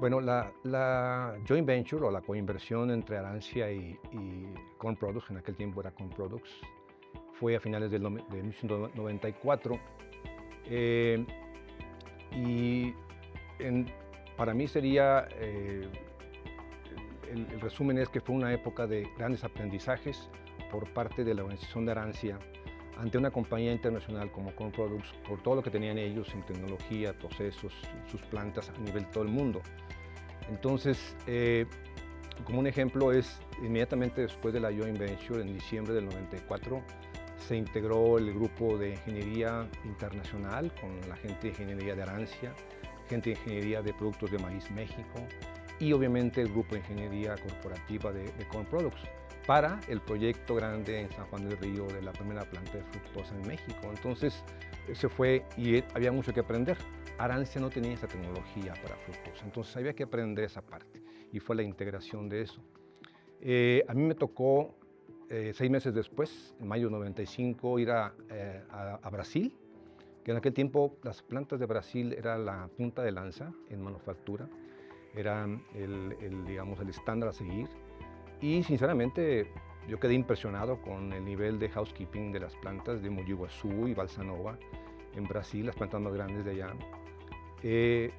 Bueno, la joint venture o la coinversión entre Arancia y Corn Products, en aquel tiempo era Corn Products, fue a finales de 1994. eh, y en- para mí sería, el resumen es que fue una época de grandes aprendizajes por parte de la organización de Arancia ante una compañía internacional como Corn Products, por todo lo que tenían ellos en tecnología, procesos, sus plantas a nivel de todo el mundo. Entonces, como un ejemplo es, inmediatamente después de la joint venture, en diciembre del 94, se integró el grupo de ingeniería internacional con la gente de ingeniería de Arancia, gente de ingeniería de productos de maíz México y obviamente el grupo de ingeniería corporativa de Corn Products para el proyecto grande en San Juan del Río de la primera planta de fructosa en México. Entonces, se fue y había mucho que aprender. Arancia no tenía esa tecnología para fructosa, entonces había que aprender esa parte y fue la integración de eso. A mí me tocó 6 meses después, en mayo de 95, ir a Brasil, que en aquel tiempo las plantas de Brasil era la punta de lanza en manufactura, eran digamos, el estándar a seguir. Y sinceramente yo quedé impresionado con el nivel de housekeeping de las plantas de Mogi Guazú y Balsa Nova en Brasil, las plantas más grandes de allá. Eh,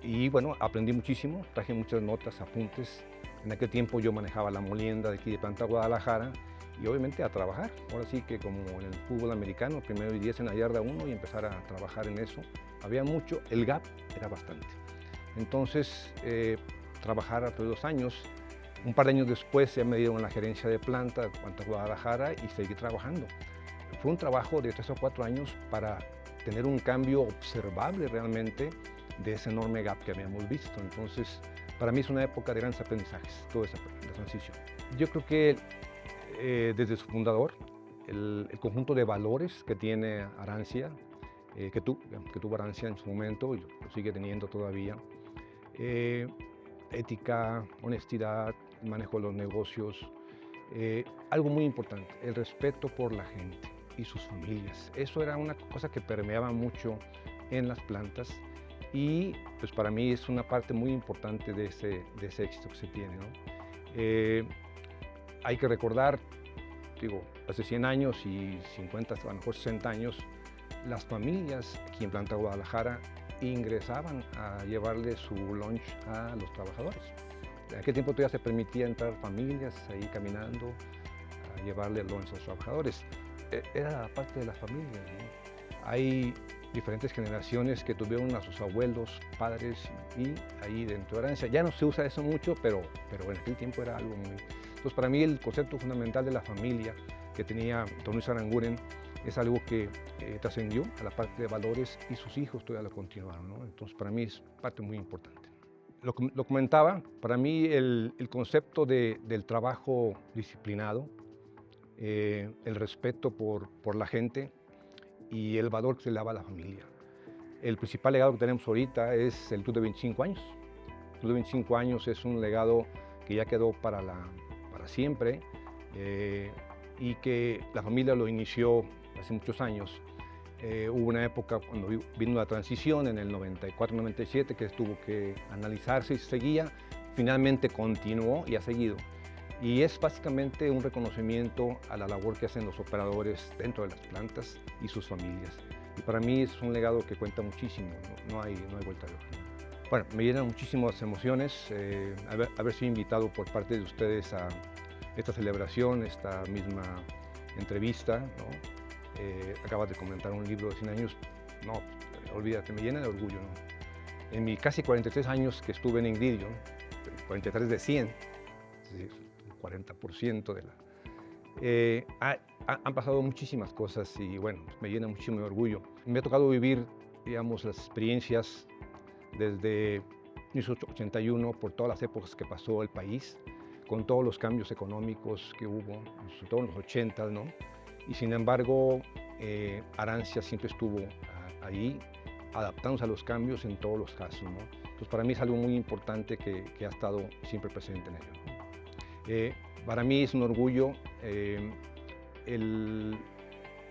y bueno, aprendí muchísimo, traje muchas notas, apuntes. En aquel tiempo yo manejaba la molienda de aquí de Planta Guadalajara y obviamente a trabajar. Ahora sí que como en el fútbol americano, primero y 10 en la yarda 1 y empezar a trabajar en eso. Había mucho, el gap era bastante. Entonces, trabajar a 2 años. Un par de años después ya me dieron la gerencia de planta de Planta Guadalajara y seguí trabajando. Fue un trabajo de 3 o 4 años para tener un cambio observable realmente de ese enorme gap que habíamos visto. Entonces, para mí es una época de grandes aprendizajes, toda esa transición. Yo creo que desde su fundador, el conjunto de valores que tiene Arancia, que tuvo Arancia en su momento y lo sigue teniendo todavía, eh, ética, honestidad, manejo de los negocios, algo muy importante, el respeto por la gente y sus familias. Eso era una cosa que permeaba mucho en las plantas y pues para mí es una parte muy importante de ese éxito que se tiene, ¿no? Hay que recordar, digo, hace 100 años y 50, a lo mejor 60 años, las familias aquí en Planta Guadalajara ingresaban a llevarle su lunch a los trabajadores. En aquel tiempo todavía se permitía entrar familias ahí caminando a llevarle el lunch a los trabajadores. Era parte de la familia, ¿no? Hay diferentes generaciones que tuvieron a sus abuelos, padres y ahí dentro de Arancia. Ya no se usa eso mucho, pero en aquel tiempo era algo muy... Entonces, para mí el concepto fundamental de la familia que tenía don Luis Aranguren es algo que trascendió a la parte de valores y sus hijos todavía lo continuaron, ¿no? Entonces, para mí es parte muy importante. Lo comentaba, para mí el concepto del trabajo disciplinado, el respeto por la gente y el valor que se le daba a la familia. El principal legado que tenemos ahorita es el Club de 25 años. El Club de 25 años es un legado que ya quedó para siempre y que la familia lo inició hace muchos años. Hubo una época cuando vino la transición en el 94-97 que tuvo que analizarse y seguía, finalmente continuó y ha seguido. Y es básicamente un reconocimiento a la labor que hacen los operadores dentro de las plantas y sus familias. Y para mí es un legado que cuenta muchísimo, no hay vuelta de hoja. Bueno, me llenan muchísimas emociones haber sido invitado por parte de ustedes a esta celebración, esta misma entrevista, ¿no? Acabas de comentar un libro de 100 años, no, olvídate, me llena de orgullo, ¿no? En mis casi 43 años que estuve en Ingridio, 43 de 100, es decir, el 40% de han pasado muchísimas cosas y bueno, me llena muchísimo de orgullo. Me ha tocado vivir, digamos, las experiencias desde 1981, por todas las épocas que pasó el país, con todos los cambios económicos que hubo, sobre todo en los 80, ¿no? Y sin embargo, Arancia siempre estuvo ahí, adaptándose a los cambios en todos los casos, ¿no? Entonces, para mí es algo muy importante que ha estado siempre presente en ello, ¿no? Para mí es un orgullo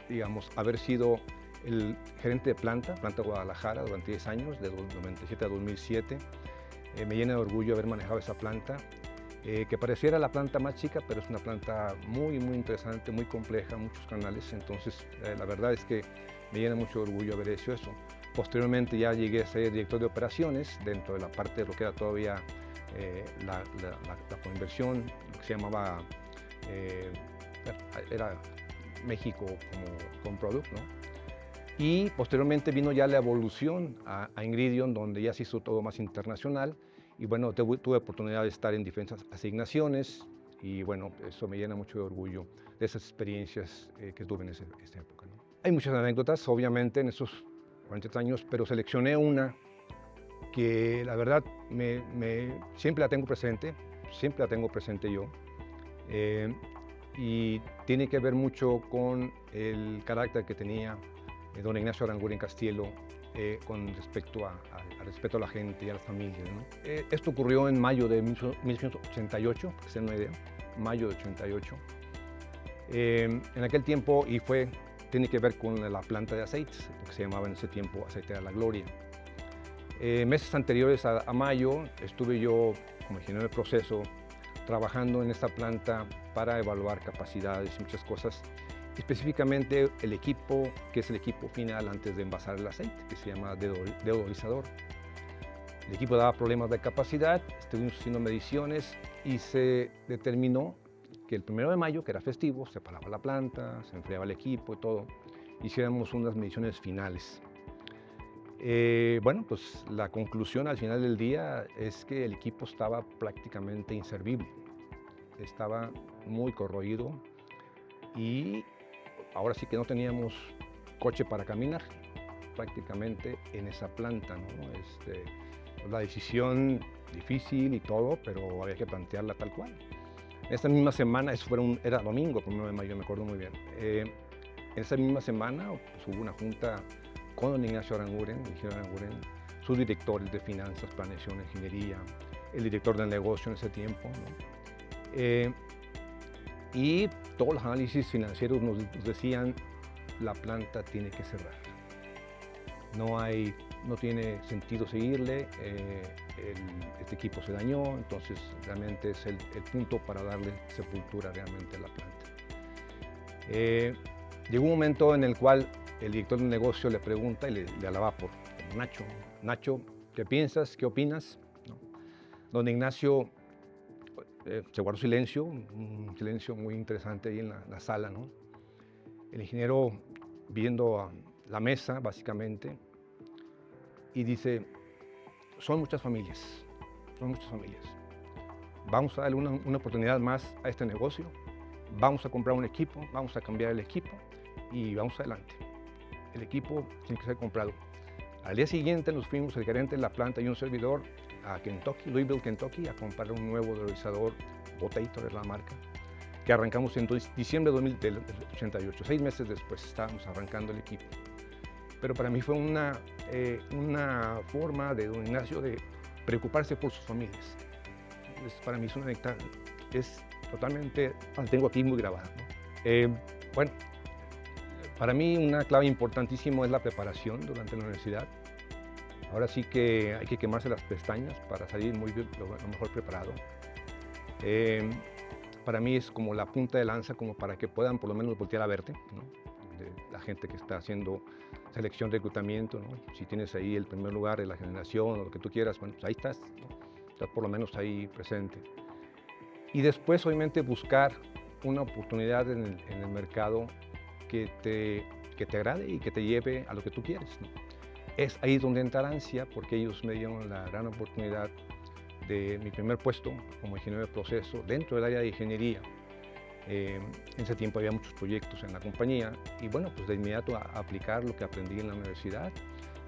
digamos, haber sido el gerente de Planta Guadalajara durante 10 años, de 97 a 2007. Me llena de orgullo haber manejado esa planta, que pareciera la planta más chica, pero es una planta muy interesante, muy compleja, muchos canales. Entonces, la verdad es que me llena mucho de orgullo haber hecho eso. Posteriormente ya llegué a ser director de operaciones dentro de la parte de lo que era todavía la coinversión, lo que se llamaba, era México como Product, ¿no? Y posteriormente vino ya la evolución a Ingredion, donde ya se hizo todo más internacional. Y bueno, tuve oportunidad de estar en diferentes asignaciones y bueno, eso me llena mucho de orgullo de esas experiencias que tuve en esa época, ¿no? Hay muchas anécdotas, obviamente, en esos 40 años, pero seleccioné una que la verdad siempre la tengo presente yo. Y tiene que ver mucho con el carácter que tenía don Ignacio Aranguren Castielo con respecto al respeto a la gente y a las familias, ¿no? Esto ocurrió en mayo de 1988, para que se den una idea, mayo de 88. En aquel tiempo, tiene que ver con la planta de aceites, lo que se llamaba en ese tiempo Aceite de la Gloria. Meses anteriores a mayo estuve yo como ingeniero de proceso trabajando en esta planta para evaluar capacidades y muchas cosas, específicamente el equipo, que es el equipo final antes de envasar el aceite, que se llama deodorizador. El equipo daba problemas de capacidad, estuvimos haciendo mediciones y se determinó que el 1 de mayo, que era festivo, se paraba la planta, se enfriaba el equipo y todo, hiciéramos unas mediciones finales. Bueno, pues la conclusión al final del día es que el equipo estaba prácticamente inservible, estaba muy corroído y ahora sí que no teníamos coche para caminar prácticamente en esa planta, ¿no? La decisión difícil y todo, pero había que plantearla tal cual. Esta misma semana, era domingo, 1 de mayo, me acuerdo muy bien. En esa misma semana pues, hubo una junta con don Ignacio Aranguren, el ingeniero Aranguren, sus directores de finanzas, planeación, ingeniería, el director del negocio en ese tiempo, ¿no? Y todos los análisis financieros nos decían la planta tiene que cerrar. No tiene sentido seguirle, este equipo se dañó, entonces realmente es el punto para darle sepultura realmente a la planta. Llegó un momento en el cual el director del negocio le pregunta y le alaba por Nacho, ¿qué piensas? ¿Qué opinas? ¿No? Don Ignacio se guardó silencio, un silencio muy interesante ahí en la sala, ¿no? El ingeniero viendo a la mesa, básicamente, y dice, son muchas familias. Vamos a darle una oportunidad más a este negocio, vamos a comprar un equipo, vamos a cambiar el equipo y vamos adelante. El equipo tiene que ser comprado. Al día siguiente nos fuimos, el gerente de la planta y un servidor, a Kentucky, Louisville, Kentucky, a comprar un nuevo deodorizador, Botator es la marca, que arrancamos en diciembre del 88, 6 meses después estábamos arrancando el equipo. Pero para mí fue una forma de don Ignacio de preocuparse por sus familias. Entonces, para mí es una anécdota, es totalmente, la tengo aquí muy grabada, ¿no? Bueno, para mí una clave importantísima es la preparación durante la universidad. Ahora sí que hay que quemarse las pestañas para salir lo mejor preparado. Para mí es como la punta de lanza, como para que puedan por lo menos voltear a verte, ¿no? De la gente que está haciendo selección, reclutamiento, ¿no? Si tienes ahí el primer lugar de la generación o lo que tú quieras, bueno, pues ahí estás, ¿no? Estás por lo menos ahí presente. Y después, obviamente, buscar una oportunidad en el mercado que te agrade y que te lleve a lo que tú quieres, ¿no? Es ahí donde entra Arancia, porque ellos me dieron la gran oportunidad de mi primer puesto como ingeniero de proceso dentro del área de ingeniería. En ese tiempo había muchos proyectos en la compañía y bueno, pues de inmediato a aplicar lo que aprendí en la universidad,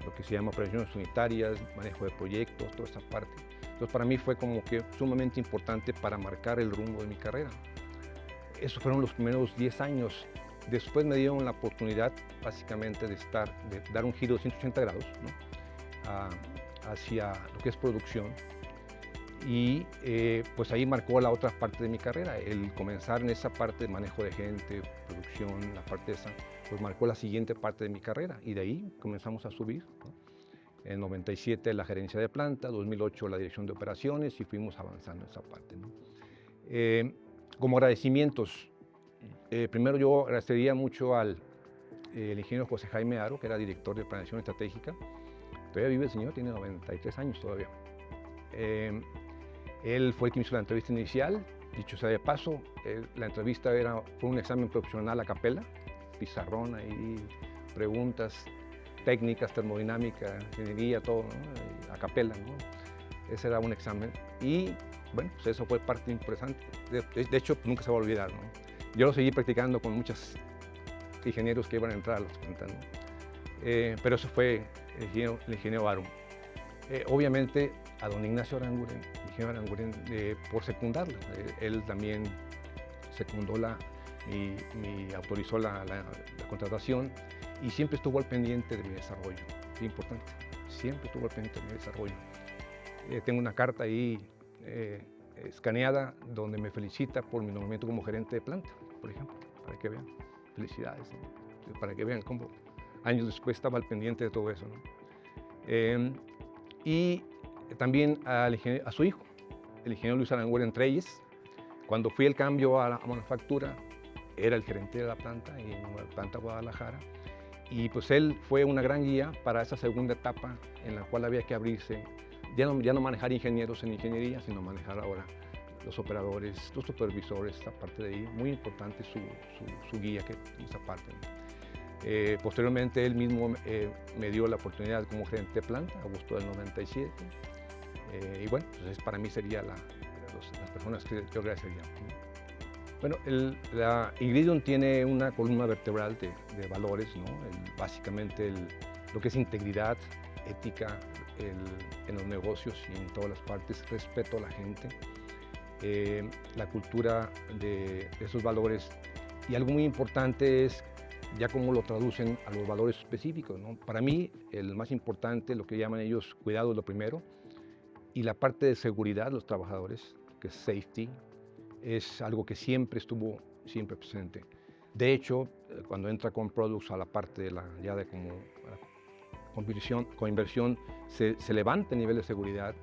lo que se llama operaciones unitarias, manejo de proyectos, toda esta parte. Entonces para mí fue como que sumamente importante para marcar el rumbo de mi carrera. Esos fueron los primeros 10 años. Después me dieron la oportunidad básicamente de dar un giro de 180 grados, ¿no? Hacia lo que es producción. Y pues ahí marcó la otra parte de mi carrera, el comenzar en esa parte de manejo de gente, producción, la parte esa, pues marcó la siguiente parte de mi carrera y de ahí comenzamos a subir, ¿no? en 97 la gerencia de planta, 2008 la dirección de operaciones y fuimos avanzando en esa parte, ¿no? Como agradecimientos, primero yo agradecería mucho al el ingeniero José Jaime Aro, que era director de planeación estratégica. Todavía vive el señor, tiene 93 años todavía. Él fue el que hizo la entrevista inicial. Dicho sea de paso, la entrevista fue un examen profesional a capela, pizarrón ahí, preguntas técnicas, termodinámica, ingeniería, todo, ¿no? A capela, ¿no? Ese era un examen y bueno, pues eso fue parte interesante. De hecho, nunca se va a olvidar, ¿no? Yo lo seguí practicando con muchos ingenieros que iban a entrar a las plantas, ¿no? Pero eso fue el ingeniero Aro. Obviamente a don Ignacio Aranguren, el ingeniero Aranguren, por secundarlo. Él también secundó y autorizó la contratación y siempre estuvo al pendiente de mi desarrollo. Es importante, siempre estuvo al pendiente de mi desarrollo. Tengo una carta ahí escaneada donde me felicita por mi nombramiento como gerente de planta, por ejemplo, para que vean. Felicidades, ¿no? Para que vean cómo años después estaba al pendiente de todo eso, ¿no? Y también a su hijo, el ingeniero Luis Aranguren Treyes. Cuando fui el cambio a manufactura, era el gerente de la planta, en la planta Guadalajara. Y pues él fue una gran guía para esa segunda etapa en la cual había que abrirse, ya no manejar ingenieros en ingeniería, sino manejar ahora los operadores, los supervisores, esta parte de ahí. Muy importante su guía en esa parte, ¿no? Posteriormente él mismo me dio la oportunidad como gerente de planta, agosto del 97. Y bueno, pues para mí sería las personas que yo agradecería. Bueno, Ingridion tiene una columna vertebral de valores, ¿no? Básicamente lo que es integridad, ética en los negocios y en todas las partes, respeto a la gente, la cultura de esos valores. Y algo muy importante es ya cómo lo traducen a los valores específicos, ¿no? Para mí, el más importante, lo que llaman ellos cuidado es lo primero, y la parte de seguridad de los trabajadores, que es safety, es algo que siempre estuvo presente. De hecho, cuando entra con Products a la parte de inversión, se levanta el nivel de seguridad,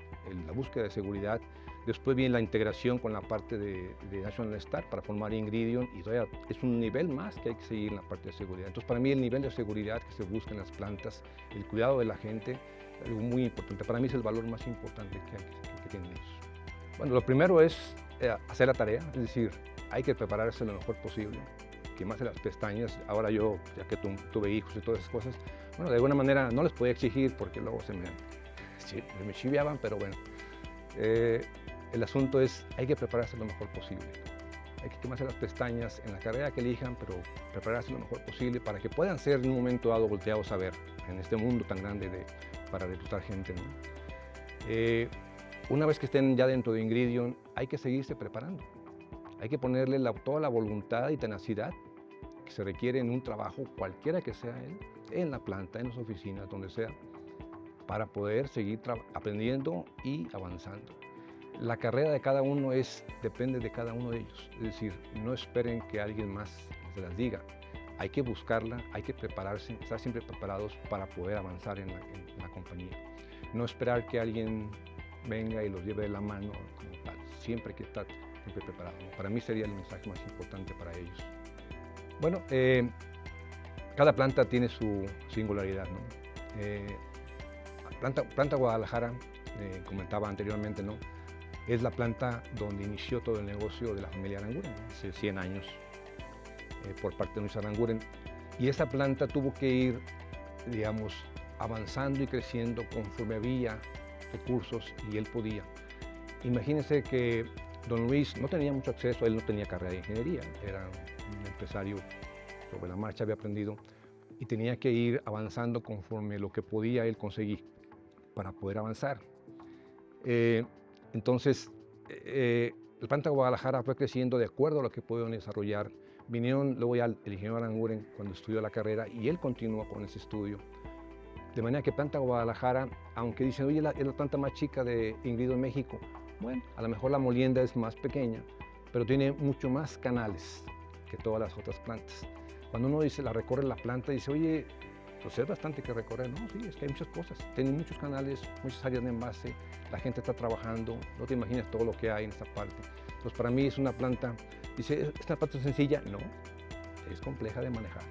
la búsqueda de seguridad. Después viene la integración con la parte de National Star para formar Ingridion y todavía es un nivel más que hay que seguir en la parte de seguridad. Entonces, para mí el nivel de seguridad que se busca en las plantas, el cuidado de la gente, es algo muy importante. Para mí es el valor más importante que tienen ellos. Bueno, lo primero es hacer la tarea, es decir, hay que prepararse lo mejor posible, quemarse las pestañas. Ahora yo, ya que tuve hijos y todas esas cosas, bueno, de alguna manera no les podía exigir porque luego se me chiviaban, pero bueno. El asunto es, hay que prepararse lo mejor posible. Hay que quemarse las pestañas en la carrera que elijan, pero prepararse lo mejor posible para que puedan ser en un momento dado volteados a ver en este mundo tan grande para reclutar gente, ¿no? Una vez que estén ya dentro de Ingridion, hay que seguirse preparando. Hay que ponerle toda la voluntad y tenacidad que se requiere en un trabajo, cualquiera que sea él, en la planta, en las oficinas, donde sea, para poder seguir aprendiendo y avanzando. La carrera de cada uno depende de cada uno de ellos. Es decir, no esperen que alguien más se las diga. Hay que buscarla, hay que prepararse, estar siempre preparados para poder avanzar en la compañía. No esperar que alguien venga y los lleve de la mano como tal. Siempre hay que estar siempre preparado. Para mí sería el mensaje más importante para ellos. Bueno, cada planta tiene su singularidad, ¿no? Planta Guadalajara, comentaba anteriormente, ¿no? Es la planta donde inició todo el negocio de la familia Aranguren, hace 100 años, por parte de Luis Aranguren. Y esa planta tuvo que ir, digamos, avanzando y creciendo conforme había recursos y él podía. Imagínense que don Luis no tenía mucho acceso, él no tenía carrera de ingeniería, era un empresario sobre la marcha, había aprendido y tenía que ir avanzando conforme lo que podía él conseguir para poder avanzar. Entonces, la planta de Guadalajara fue creciendo de acuerdo a lo que pudieron desarrollar. Vinieron luego ya el ingeniero Aranguren cuando estudió la carrera y él continuó con ese estudio. De manera que planta Guadalajara, aunque dicen, oye, es la planta más chica de Ingridion México, bueno, a lo mejor la molienda es más pequeña, pero tiene mucho más canales que todas las otras plantas. Cuando uno recorre la planta, dice, oye, Entonces es bastante que recorrer, ¿no? Sí, es que hay muchas cosas, tienen muchos canales, muchas áreas de envase, la gente está trabajando, no te imaginas todo lo que hay en esta parte. Entonces para mí es una planta, dice, ¿esta planta es sencilla? No, es compleja de manejar.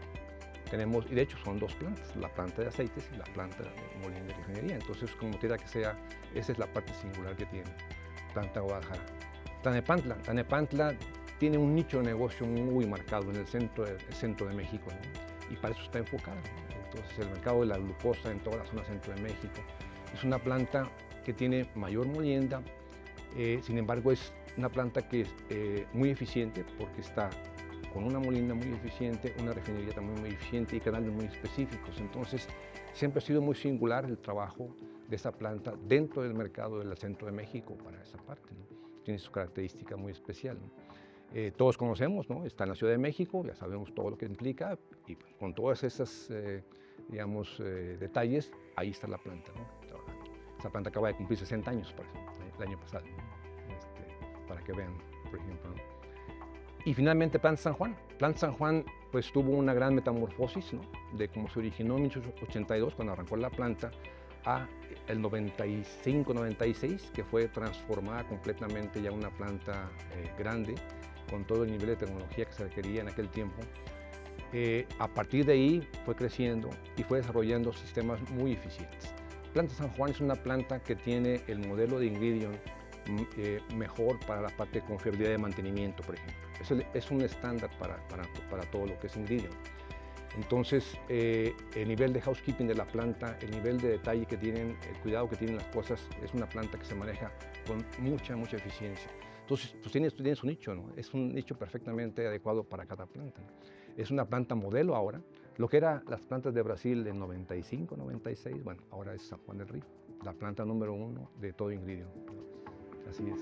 Tenemos, y de hecho son dos plantas, la planta de aceites y la planta de molino de refinería. Entonces, como quiera que sea, esa es la parte singular que tiene Planta Guadalajara. Tlanepantla tiene un nicho de negocio muy marcado en el centro de México, ¿no? Y para eso está enfocado, ¿no? Entonces, el mercado de la glucosa en toda la zona centro de México es una planta que tiene mayor molienda, sin embargo, es una planta que es muy eficiente porque está con una molina muy eficiente, una refinería también muy eficiente y canales muy específicos. Entonces, siempre ha sido muy singular el trabajo de esa planta dentro del mercado del centro de México para esa parte, ¿no? Tiene su característica muy especial, ¿no? Todos conocemos, ¿no? Está en la Ciudad de México, ya sabemos todo lo que implica y pues, con todas esas, digamos, detalles, ahí está la planta, ¿no? Trabajando. Esa planta acaba de cumplir 60 años, por ejemplo, el año pasado, ¿no? Para que vean, por ejemplo, ¿no? Y finalmente Planta San Juan. Planta San Juan pues tuvo una gran metamorfosis, ¿no? De cómo se originó en 1882 cuando arrancó la planta a el 95-96 que fue transformada completamente ya una planta grande con todo el nivel de tecnología que se requería en aquel tiempo. A partir de ahí fue creciendo y fue desarrollando sistemas muy eficientes. Planta San Juan es una planta que tiene el modelo de Ingredion mejor para la parte de confiabilidad de mantenimiento, por ejemplo. Es un estándar para todo lo que es Ingredion. Entonces, el nivel de housekeeping de la planta, el nivel de detalle que tienen, el cuidado que tienen las cosas, es una planta que se maneja con mucha eficiencia. Entonces, pues tiene su nicho, ¿no? Es un nicho perfectamente adecuado para cada planta, ¿no? Es una planta modelo ahora. Lo que eran las plantas de Brasil en 95, 96, bueno, ahora es San Juan del Río, la planta número 1 de todo Ingredion. Así es.